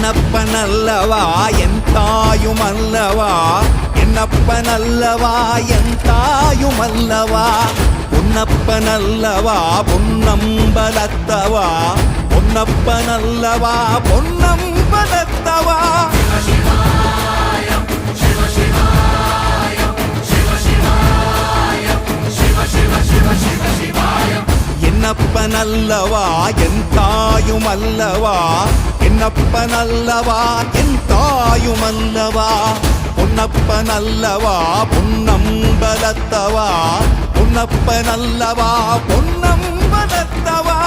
என்னப்பனல்லவா என் தாயுமல்லவா, என்னப்பனல்லவா என் தாயுமல்லவா, பொன்னப்பனல்லவா பொன்னம்பலத்தவா, பொன்னப்பனல்லவா பொன்னம்பலத்தவா. என்னப்பனல்லவா என் தாயுமல்லவா, என்னப்பனல்லவா என் தாயுமல்லவா, பொன்னப்பனல்லவா பொன்னம்பலத்தவா, பொன்னப்பனல்லவா பொன்னம்பலத்தவா.